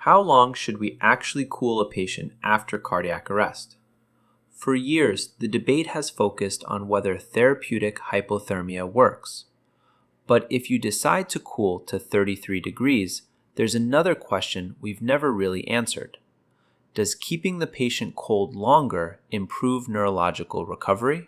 How long should we actually cool a patient after cardiac arrest? For years, the debate has focused on whether therapeutic hypothermia works. But if you decide to cool to 33 degrees, there's another question we've never really answered. Does keeping the patient cold longer improve neurological recovery?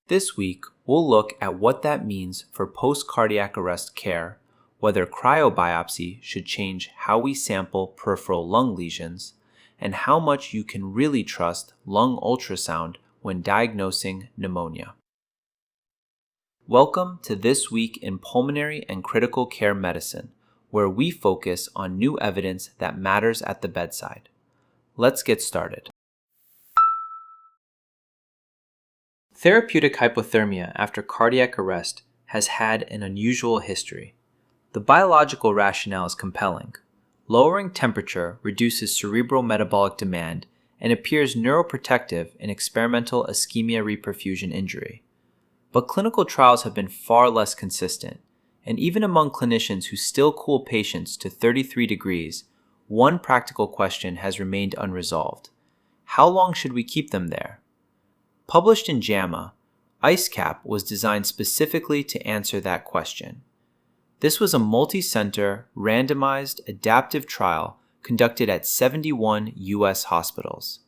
This week, we'll look at what that means for post-cardiac arrest care, whether cryobiopsy should change how we sample peripheral lung lesions, and how much you can really trust lung ultrasound when diagnosing pneumonia. Welcome to This Week in Pulmonary and Critical Care Medicine, where we focus on new evidence that matters at the bedside. Let's get started. Therapeutic hypothermia after cardiac arrest has had an unusual history. The biological rationale is compelling. Lowering temperature reduces cerebral metabolic demand and appears neuroprotective in experimental ischemia-reperfusion injury. But clinical trials have been far less consistent, and even among clinicians who still cool patients to 33 degrees, one practical question has remained unresolved. How long should we keep them there? Published in JAMA, ICECAP was designed specifically to answer that question. This was a multi-center, randomized, adaptive trial conducted at 71 U.S. hospitals.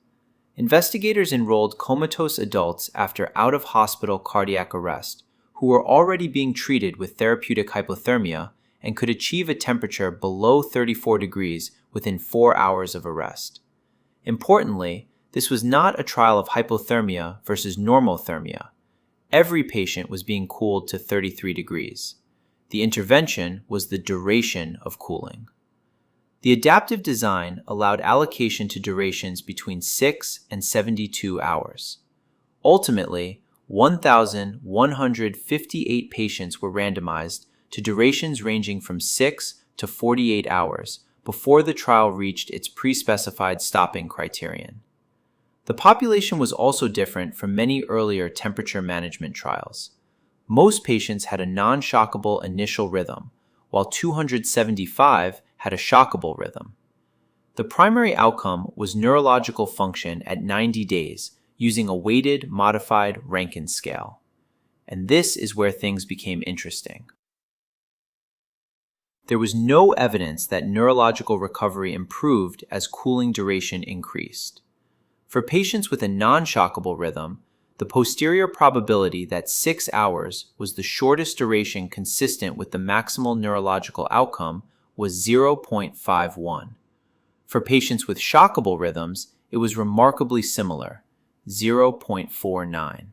Investigators enrolled comatose adults after out-of-hospital cardiac arrest who were already being treated with therapeutic hypothermia and could achieve a temperature below 34 degrees within 4 hours of arrest. Importantly, this was not a trial of hypothermia versus normothermia. Every patient was being cooled to 33 degrees. The intervention was the duration of cooling. The adaptive design allowed allocation to durations between 6 and 72 hours. Ultimately, 1,158 patients were randomized to durations ranging from 6 to 48 hours before the trial reached its pre-specified stopping criterion. The population was also different from many earlier temperature management trials. Most patients had a non-shockable initial rhythm, while 275 had a shockable rhythm. The primary outcome was neurological function at 90 days using a weighted modified Rankin scale. And this is where things became interesting. There was no evidence that neurological recovery improved as cooling duration increased. For patients with a non-shockable rhythm, the posterior probability that 6 hours was the shortest duration consistent with the maximal neurological outcome was 0.51. For patients with shockable rhythms, it was remarkably similar, 0.49.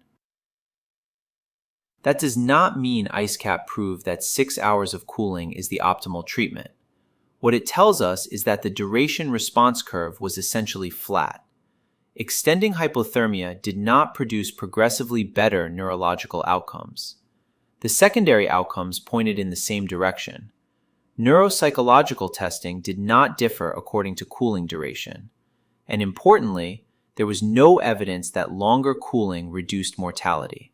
That does not mean ICECAP proved that 6 hours of cooling is the optimal treatment. What it tells us is that the duration response curve was essentially flat. Extending hypothermia did not produce progressively better neurological outcomes. The secondary outcomes pointed in the same direction. Neuropsychological testing did not differ according to cooling duration. And importantly, there was no evidence that longer cooling reduced mortality.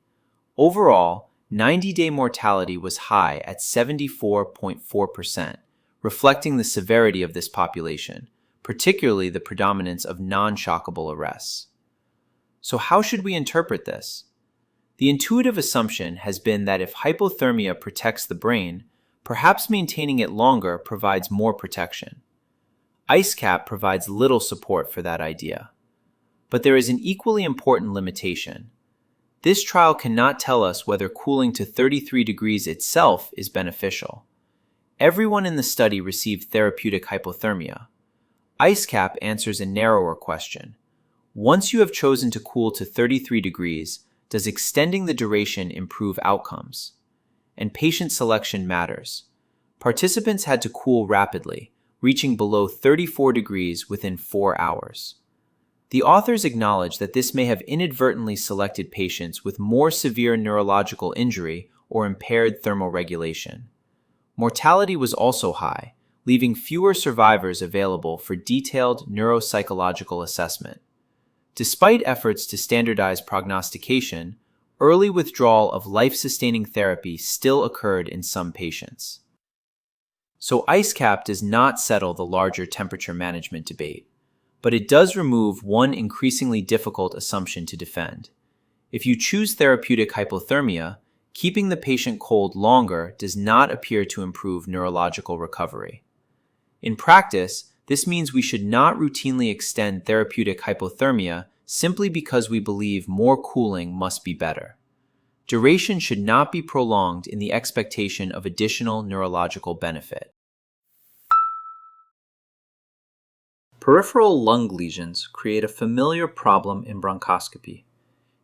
Overall, 90-day mortality was high at 74.4%, reflecting the severity of this population, particularly the predominance of non-shockable arrests. So how should we interpret this? The intuitive assumption has been that if hypothermia protects the brain, perhaps maintaining it longer provides more protection. ICECAP provides little support for that idea. But there is an equally important limitation. This trial cannot tell us whether cooling to 33 degrees itself is beneficial. Everyone in the study received therapeutic hypothermia. ICECAP answers a narrower question. Once you have chosen to cool to 33 degrees, does extending the duration improve outcomes? And patient selection matters. Participants had to cool rapidly, reaching below 34 degrees within 4 hours. The authors acknowledge that this may have inadvertently selected patients with more severe neurological injury or impaired thermoregulation. Mortality was also high, leaving fewer survivors available for detailed neuropsychological assessment. Despite efforts to standardize prognostication, early withdrawal of life-sustaining therapy still occurred in some patients. So ICECAP does not settle the larger temperature management debate, but it does remove one increasingly difficult assumption to defend. If you choose therapeutic hypothermia, keeping the patient cold longer does not appear to improve neurological recovery. In practice, this means we should not routinely extend therapeutic hypothermia simply because we believe more cooling must be better. Duration should not be prolonged in the expectation of additional neurological benefit. Peripheral lung lesions create a familiar problem in bronchoscopy.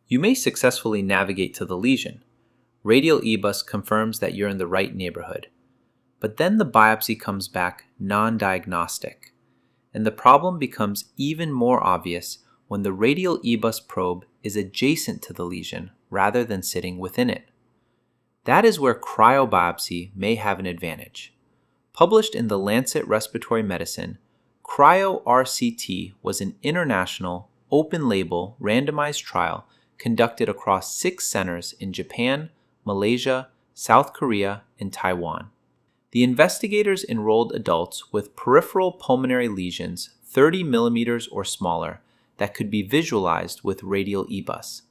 You may successfully navigate to the lesion. Radial EBUS confirms that you're in the right neighborhood. But then the biopsy comes back non-diagnostic, and the problem becomes even more obvious when the radial EBUS probe is adjacent to the lesion rather than sitting within it. That is where cryobiopsy may have an advantage. Published in the Lancet Respiratory Medicine, Cryo-RCT was an international, open-label, randomized trial conducted across 6 centers in Japan, Malaysia, South Korea, and Taiwan. The investigators enrolled adults with peripheral pulmonary lesions 30 millimeters or smaller that could be visualized with radial EBUS.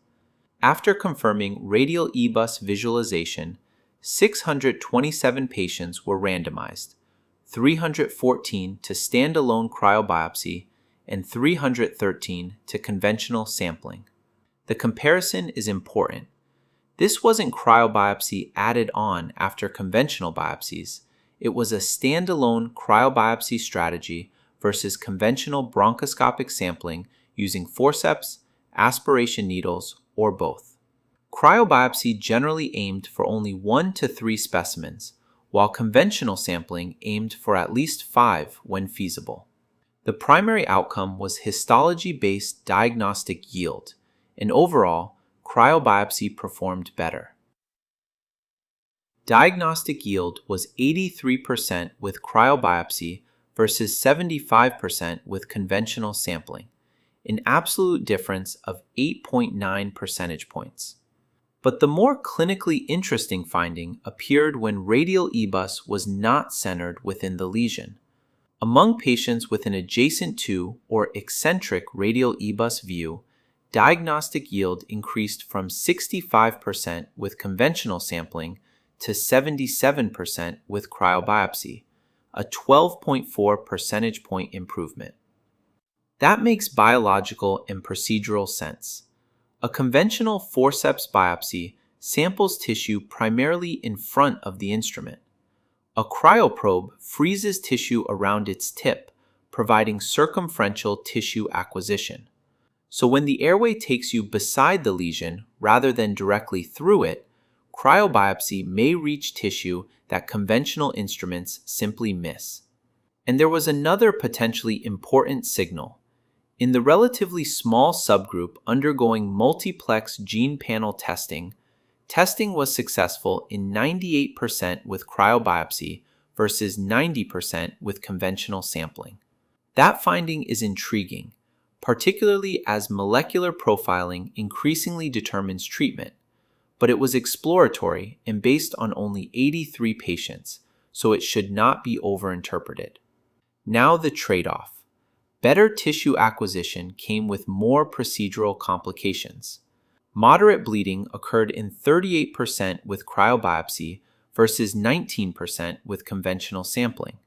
After confirming radial EBUS visualization, 627 patients were randomized, 314 to standalone cryobiopsy and 313 to conventional sampling. The comparison is important. This wasn't cryobiopsy added on after conventional biopsies. It was a standalone cryobiopsy strategy versus conventional bronchoscopic sampling using forceps, aspiration needles, or both. Cryobiopsy generally aimed for only 1 to 3 specimens, while conventional sampling aimed for at least 5 when feasible. The primary outcome was histology-based diagnostic yield, and overall, cryobiopsy performed better. Diagnostic yield was 83% with cryobiopsy versus 75% with conventional sampling, an absolute difference of 8.9 percentage points. But the more clinically interesting finding appeared when radial EBUS was not centered within the lesion. Among patients with an adjacent to or eccentric radial EBUS view, diagnostic yield increased from 65% with conventional sampling to 77% with cryobiopsy, a 12.4 percentage point improvement. That makes biological and procedural sense. A conventional forceps biopsy samples tissue primarily in front of the instrument. A cryoprobe freezes tissue around its tip, providing circumferential tissue acquisition. So when the airway takes you beside the lesion rather than directly through it, cryobiopsy may reach tissue that conventional instruments simply miss. And there was another potentially important signal. In the relatively small subgroup undergoing multiplex gene panel testing, testing was successful in 98% with cryobiopsy versus 90% with conventional sampling. That finding is intriguing, particularly as molecular profiling increasingly determines treatment, but it was exploratory and based on only 83 patients, so it should not be overinterpreted. Now the trade-off. Better tissue acquisition came with more procedural complications. Moderate bleeding occurred in 38% with cryobiopsy versus 19% with conventional sampling.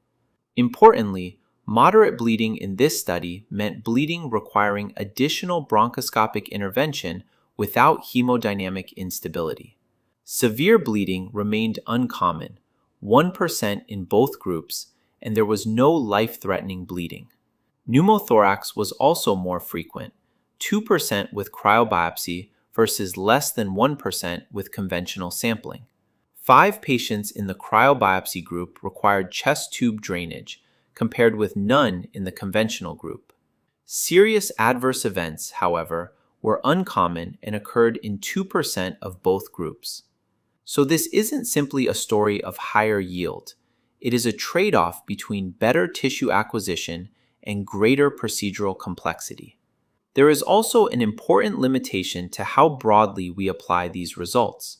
Importantly, moderate bleeding in this study meant bleeding requiring additional bronchoscopic intervention without hemodynamic instability. Severe bleeding remained uncommon, 1% in both groups, and there was no life-threatening bleeding. Pneumothorax was also more frequent, 2% with cryobiopsy versus less than 1% with conventional sampling. 5 patients in the cryobiopsy group required chest tube drainage, compared with none in the conventional group. Serious adverse events, however, were uncommon and occurred in 2% of both groups. So this isn't simply a story of higher yield. It is a trade-off between better tissue acquisition and greater procedural complexity. There is also an important limitation to how broadly we apply these results.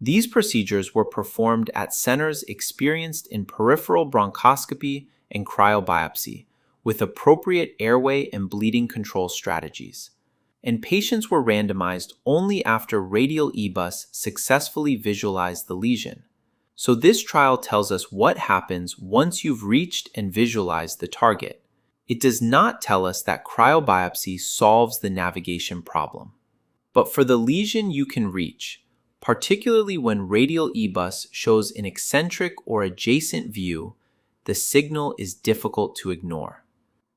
These procedures were performed at centers experienced in peripheral bronchoscopy and cryobiopsy, with appropriate airway and bleeding control strategies. And patients were randomized only after radial EBUS successfully visualized the lesion. So this trial tells us what happens once you've reached and visualized the target. It does not tell us that cryobiopsy solves the navigation problem. But for the lesion you can reach, particularly when radial EBUS shows an eccentric or adjacent view, the signal is difficult to ignore.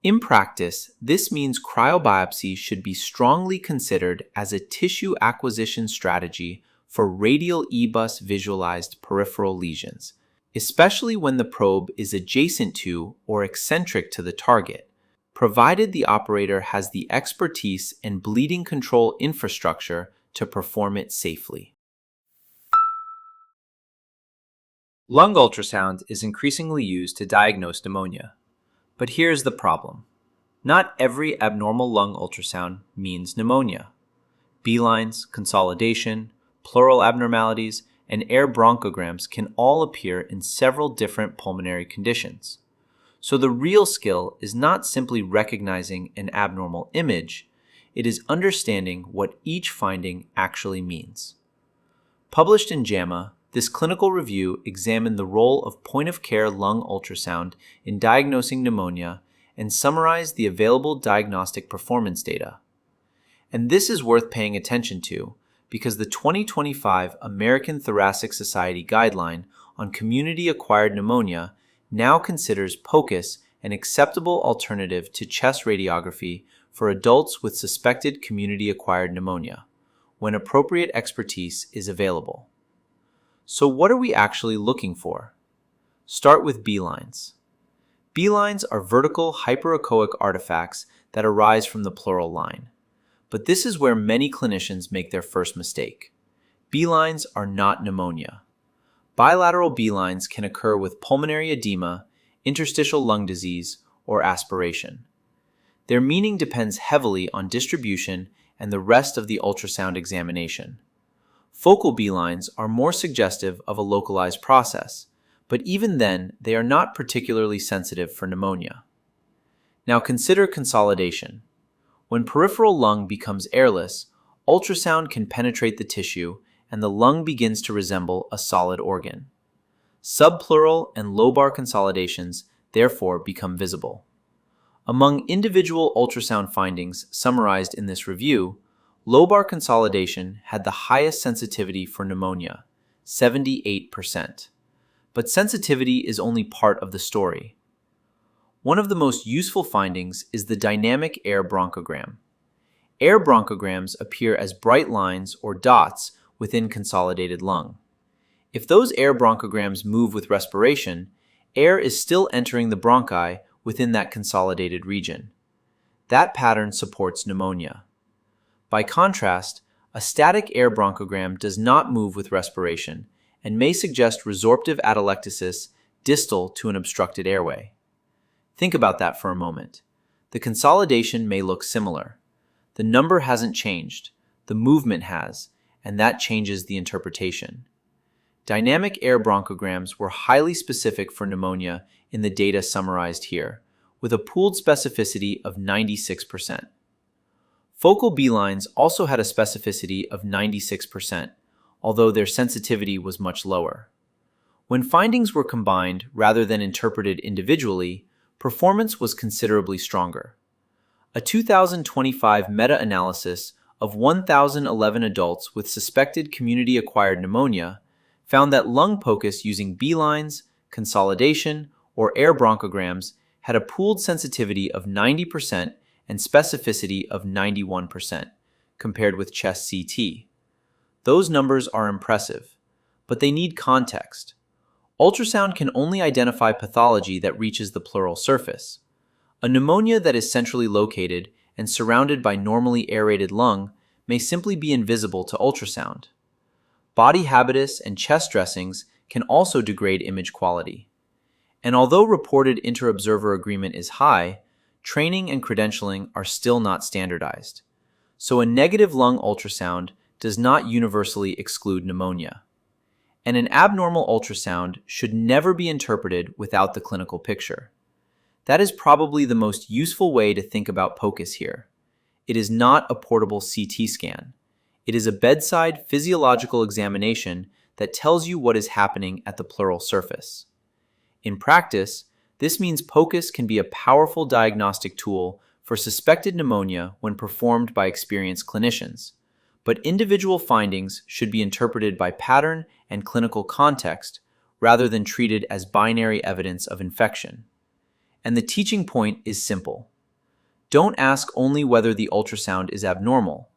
In practice, this means cryobiopsy should be strongly considered as a tissue acquisition strategy for radial EBUS visualized peripheral lesions, especially when the probe is adjacent to or eccentric to the target, provided the operator has the expertise and bleeding control infrastructure to perform it safely. Lung ultrasound is increasingly used to diagnose pneumonia. But here's the problem. Not every abnormal lung ultrasound means pneumonia. B-lines, consolidation, pleural abnormalities, and air bronchograms can all appear in several different pulmonary conditions. So the real skill is not simply recognizing an abnormal image, it is understanding what each finding actually means. Published in JAMA, this clinical review examined the role of point-of-care lung ultrasound in diagnosing pneumonia and summarized the available diagnostic performance data. And this is worth paying attention to because the 2025 American Thoracic Society Guideline on Community-Acquired Pneumonia now considers POCUS an acceptable alternative to chest radiography for adults with suspected community-acquired pneumonia, when appropriate expertise is available. So what are we actually looking for? Start with B-lines. B-lines are vertical hyperechoic artifacts that arise from the pleural line. But this is where many clinicians make their first mistake. B-lines are not pneumonia. Bilateral B-lines can occur with pulmonary edema, interstitial lung disease, or aspiration. Their meaning depends heavily on distribution and the rest of the ultrasound examination. Focal B-lines are more suggestive of a localized process, but even then, they are not particularly sensitive for pneumonia. Now consider consolidation. When peripheral lung becomes airless, ultrasound can penetrate the tissue and the lung begins to resemble a solid organ. Subpleural and lobar consolidations therefore become visible. Among individual ultrasound findings summarized in this review, lobar consolidation had the highest sensitivity for pneumonia, 78%. But sensitivity is only part of the story. One of the most useful findings is the dynamic air bronchogram. Air bronchograms appear as bright lines or dots within consolidated lung. If those air bronchograms move with respiration, air is still entering the bronchi within that consolidated region. That pattern supports pneumonia. By contrast, a static air bronchogram does not move with respiration and may suggest resorptive atelectasis distal to an obstructed airway. Think about that for a moment. The consolidation may look similar. The number hasn't changed, the movement has, and that changes the interpretation. Dynamic air bronchograms were highly specific for pneumonia in the data summarized here, with a pooled specificity of 96%. Focal B-lines also had a specificity of 96%, although their sensitivity was much lower. When findings were combined rather than interpreted individually, performance was considerably stronger. A 2025 meta-analysis of 1,011 adults with suspected community-acquired pneumonia found that lung POCUS using B-lines, consolidation, or air bronchograms had a pooled sensitivity of 90% and specificity of 91%, compared with chest CT. Those numbers are impressive, but they need context. Ultrasound can only identify pathology that reaches the pleural surface. A pneumonia that is centrally located and surrounded by normally aerated lung may simply be invisible to ultrasound. Body habitus and chest dressings can also degrade image quality. And although reported inter-observer agreement is high, training and credentialing are still not standardized. So a negative lung ultrasound does not universally exclude pneumonia. and an abnormal ultrasound should never be interpreted without the clinical picture. That is probably the most useful way to think about POCUS here. It is not a portable CT scan. It is a bedside physiological examination that tells you what is happening at the pleural surface. In practice, this means POCUS can be a powerful diagnostic tool for suspected pneumonia when performed by experienced clinicians, but individual findings should be interpreted by pattern and clinical context rather than treated as binary evidence of infection. And the teaching point is simple. Don't ask only whether the ultrasound is abnormal.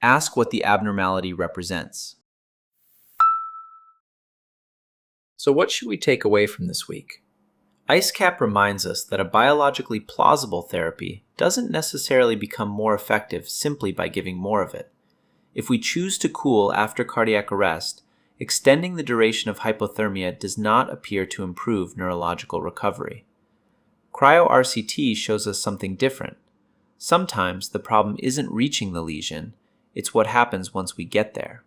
Ask what the abnormality represents. So what should we take away from this week? ICECAP reminds us that a biologically plausible therapy doesn't necessarily become more effective simply by giving more of it. If we choose to cool after cardiac arrest, extending the duration of hypothermia does not appear to improve neurological recovery. Cryo-RCT shows us something different. Sometimes the problem isn't reaching the lesion, it's what happens once we get there.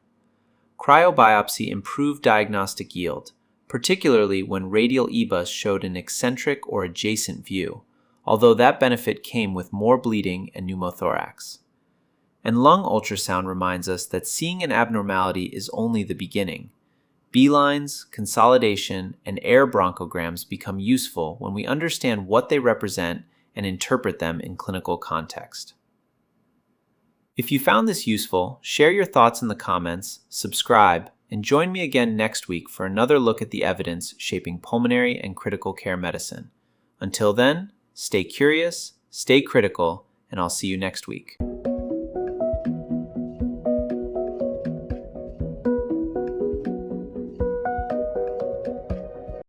Cryobiopsy improved diagnostic yield, particularly when radial EBUS showed an eccentric or adjacent view, although that benefit came with more bleeding and pneumothorax. And lung ultrasound reminds us that seeing an abnormality is only the beginning. B-lines, consolidation, and air bronchograms become useful when we understand what they represent and interpret them in clinical context. If you found this useful, share your thoughts in the comments, subscribe, and join me again next week for another look at the evidence shaping pulmonary and critical care medicine. Until then, stay curious, stay critical, and I'll see you next week.